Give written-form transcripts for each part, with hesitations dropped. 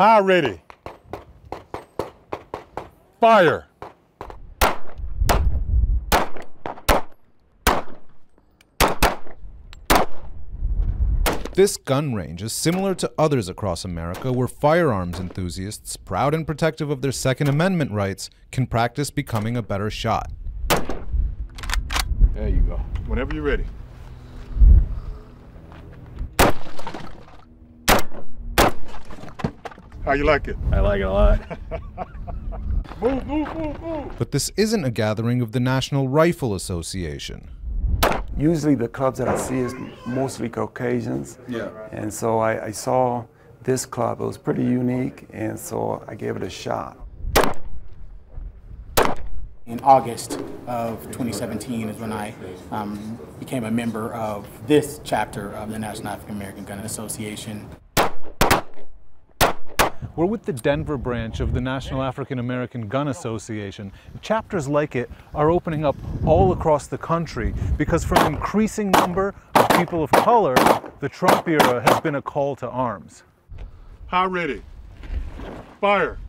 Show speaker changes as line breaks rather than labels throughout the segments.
High ready. Fire.
This gun range is similar to others across America where firearms enthusiasts, proud and protective of their Second Amendment rights, can practice becoming a better shot.
There you go. Whenever you're ready. How you like it?
I like it a lot.
Move, move, move, move.
But this isn't a gathering of the National Rifle Association.
Usually the clubs that I see is mostly Caucasians.
Yeah.
And so I saw this club, it was pretty unique, and so I gave it a shot.
In August of 2017 is when I became a member of this chapter of the National African American Gun Association.
We're with the Denver branch of the National African American Gun Association. Chapters like it are opening up all across the country because for an increasing number of people of color, the Trump era has been a call to arms.
High ready. Fire.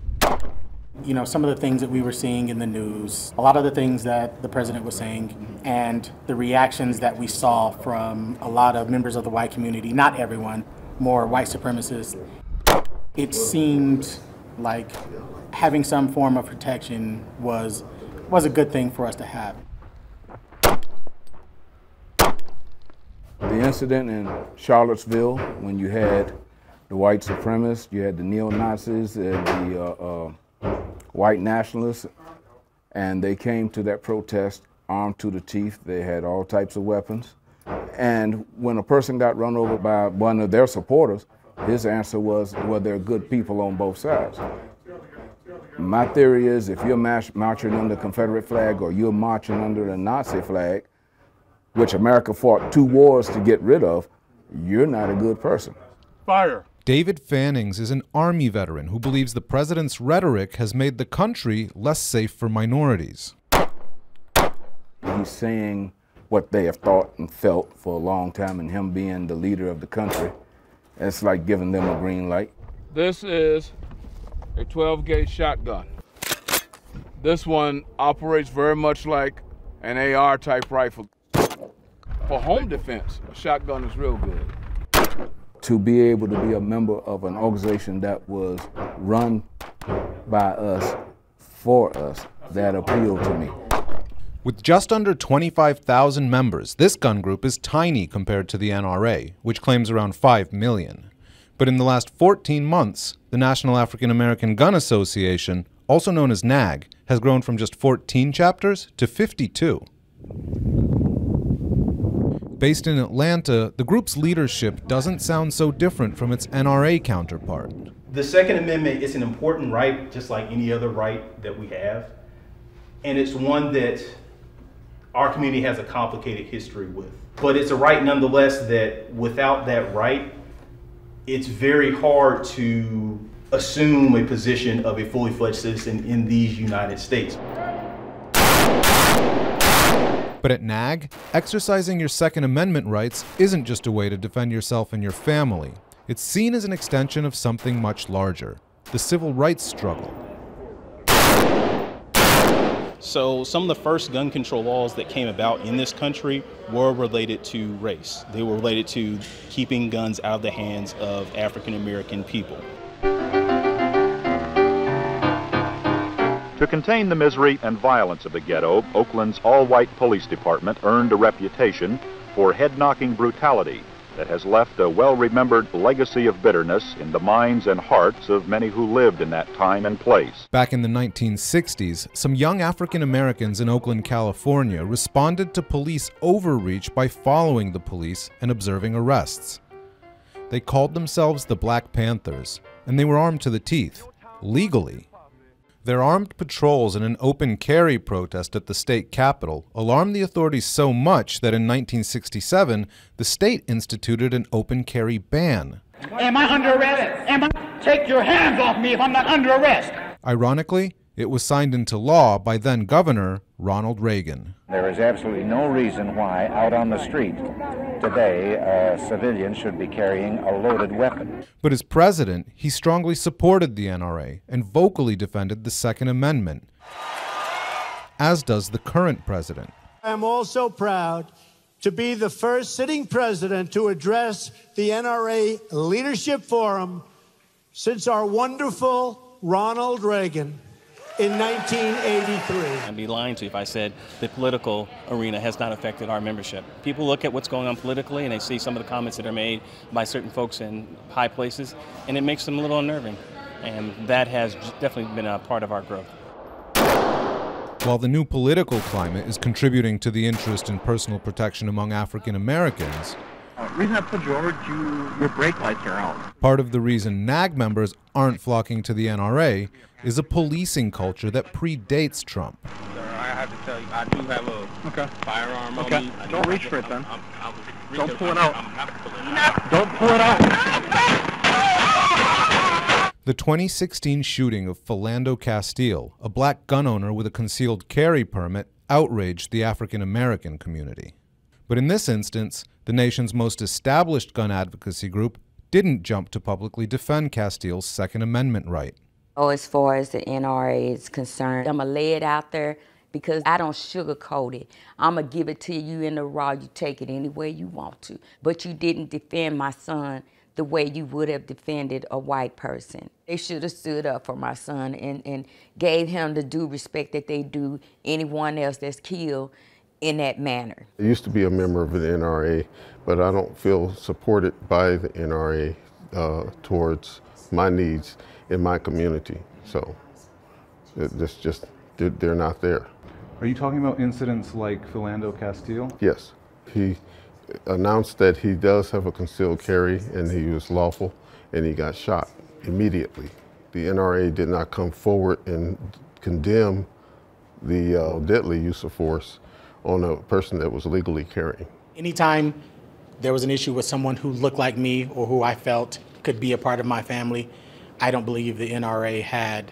You know, some of the things that we were seeing in the news, a lot of the things that the president was saying, and the reactions that we saw from a lot of members of the white community, not everyone, more white supremacists, it seemed like having some form of protection was a good thing for us to have.
The incident in Charlottesville, when you had the white supremacists, you had the neo-Nazis, and the white nationalists, and they came to that protest armed to the teeth. They had all types of weapons. And when a person got run over by one of their supporters, his answer was, well, there are good people on both sides. My theory is if you're marching under the Confederate flag or you're marching under the Nazi flag, which America fought 2 wars to get rid of, you're not a good person.
Fire.
David Fannings is an Army veteran who believes the president's rhetoric has made the country less safe for minorities.
He's saying what they have thought and felt for a long time, and him being the leader of the country, it's like giving them a green light.
This is a 12-gauge shotgun. This one operates very much like an AR type rifle. For home defense, a shotgun is real good.
To be able to be a member of an organization that was run by us, for us, that appealed to me.
With just under 25,000 members, this gun group is tiny compared to the NRA, which claims around 5 million. But in the last 14 months, the National African American Gun Association, also known as NAAG, has grown from just 14 chapters to 52. Based in Atlanta, the group's leadership doesn't sound so different from its NRA counterpart.
The Second Amendment is an important right, just like any other right that we have. And it's one that our community has a complicated history with. But it's a right nonetheless that without that right, it's very hard to assume a position of a fully fledged citizen in these United States.
But at NAAG, exercising your Second Amendment rights isn't just a way to defend yourself and your family. It's seen as an extension of something much larger, the civil rights struggle.
So some of the first gun control laws that came about in this country were related to race. They were related to keeping guns out of the hands of African American people.
To contain the misery and violence of the ghetto, Oakland's all-white police department earned a reputation for head-knocking brutality that has left a well-remembered legacy of bitterness in the minds and hearts of many who lived in that time and place.
Back in the 1960s, some young African Americans in Oakland, California responded to police overreach by following the police and observing arrests. They called themselves the Black Panthers, and they were armed to the teeth, legally. Their armed patrols in an open carry protest at the state capitol alarmed the authorities so much that in 1967, the state instituted an open carry ban.
Am I under arrest? Take your hands off me if I'm not under arrest.
Ironically, it was signed into law by then-Governor Ronald Reagan.
There is absolutely no reason why out on the street today a civilian should be carrying a loaded weapon.
But as president, he strongly supported the NRA and vocally defended the Second Amendment, as does the current president.
I am also proud to be the first sitting president to address the NRA Leadership Forum since our wonderful Ronald Reagan in 1983.
I'd be lying to you if I said the political arena has not affected our membership. People look at what's going on politically and they see some of the comments that are made by certain folks in high places, and it makes them a little unnerving. And that has definitely been a part of our growth.
While the new political climate is contributing to the interest in personal protection among African Americans,
reason I put George, your brake lights are out.
part of the reason NAAG members aren't flocking to the NRA is a policing culture that predates Trump.
Sir, I have to tell you, I do have a firearm on me.
Don't reach for it then.
Don't pull it out.
Don't pull it out.
The 2016 shooting of Philando Castile, a black gun owner with a concealed carry permit, outraged the African American community. But in this instance, the nation's most established gun advocacy group didn't jump to publicly defend Castile's Second Amendment right.
Oh, as far as the NRA is concerned, I'm going to lay it out there because I don't sugarcoat it. I'm going to give it to you in the raw. You take it any way you want to. But you didn't defend my son the way you would have defended a white person. They should have stood up for my son and gave him the due respect that they do anyone else that's killed in that manner.
I used to be a member of the NRA, but I don't feel supported by the NRA towards my needs in my community. So it's just, they're not there.
Are you talking about incidents like Philando Castile?
Yes. He announced that he does have a concealed carry and he was lawful, and he got shot immediately. The NRA did not come forward and condemn the deadly use of force on a person that was legally carrying.
Anytime there was an issue with someone who looked like me or who I felt could be a part of my family, I don't believe the NRA had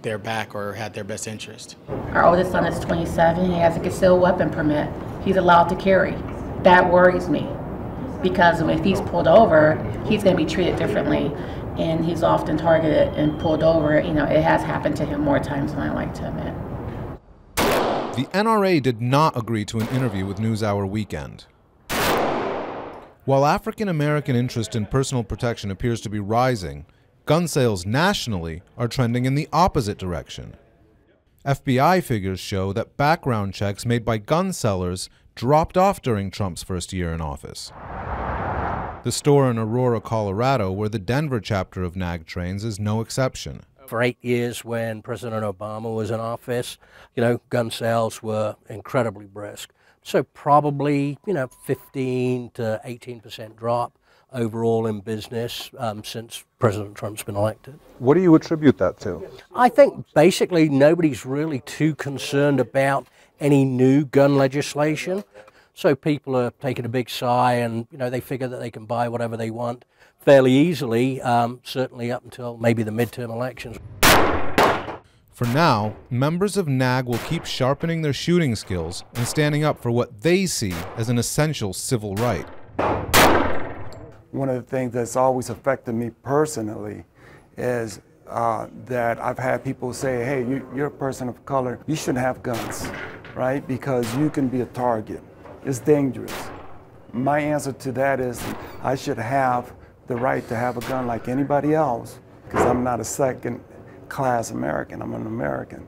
their back or had their best interest.
Our oldest son is 27. He has a concealed weapon permit. He's allowed to carry. That worries me because if he's pulled over, he's going to be treated differently, and he's often targeted and pulled over. You know, it has happened to him more times than I like to admit.
The NRA did not agree to an interview with NewsHour Weekend. While African American interest in personal protection appears to be rising, gun sales nationally are trending in the opposite direction. FBI figures show that background checks made by gun sellers dropped off during Trump's first year in office. The store in Aurora, Colorado, where the Denver chapter of NAAG trains, is no exception.
For 8 years when President Obama was in office, gun sales were incredibly brisk. So probably, 15 to 18% drop overall in business since President Trump's been elected.
What do you attribute that to?
I think basically nobody's really too concerned about any new gun legislation. So people are taking a big sigh and, they figure that they can buy whatever they want fairly easily, certainly up until maybe the midterm elections.
For now, members of NAAG will keep sharpening their shooting skills and standing up for what they see as an essential civil right.
One of the things that's always affected me personally is that I've had people say, hey, you're a person of color, you shouldn't have guns, right? Because you can be a target. It's dangerous. My answer to that is I should have the right to have a gun like anybody else because I'm not a second-class American, I'm an American.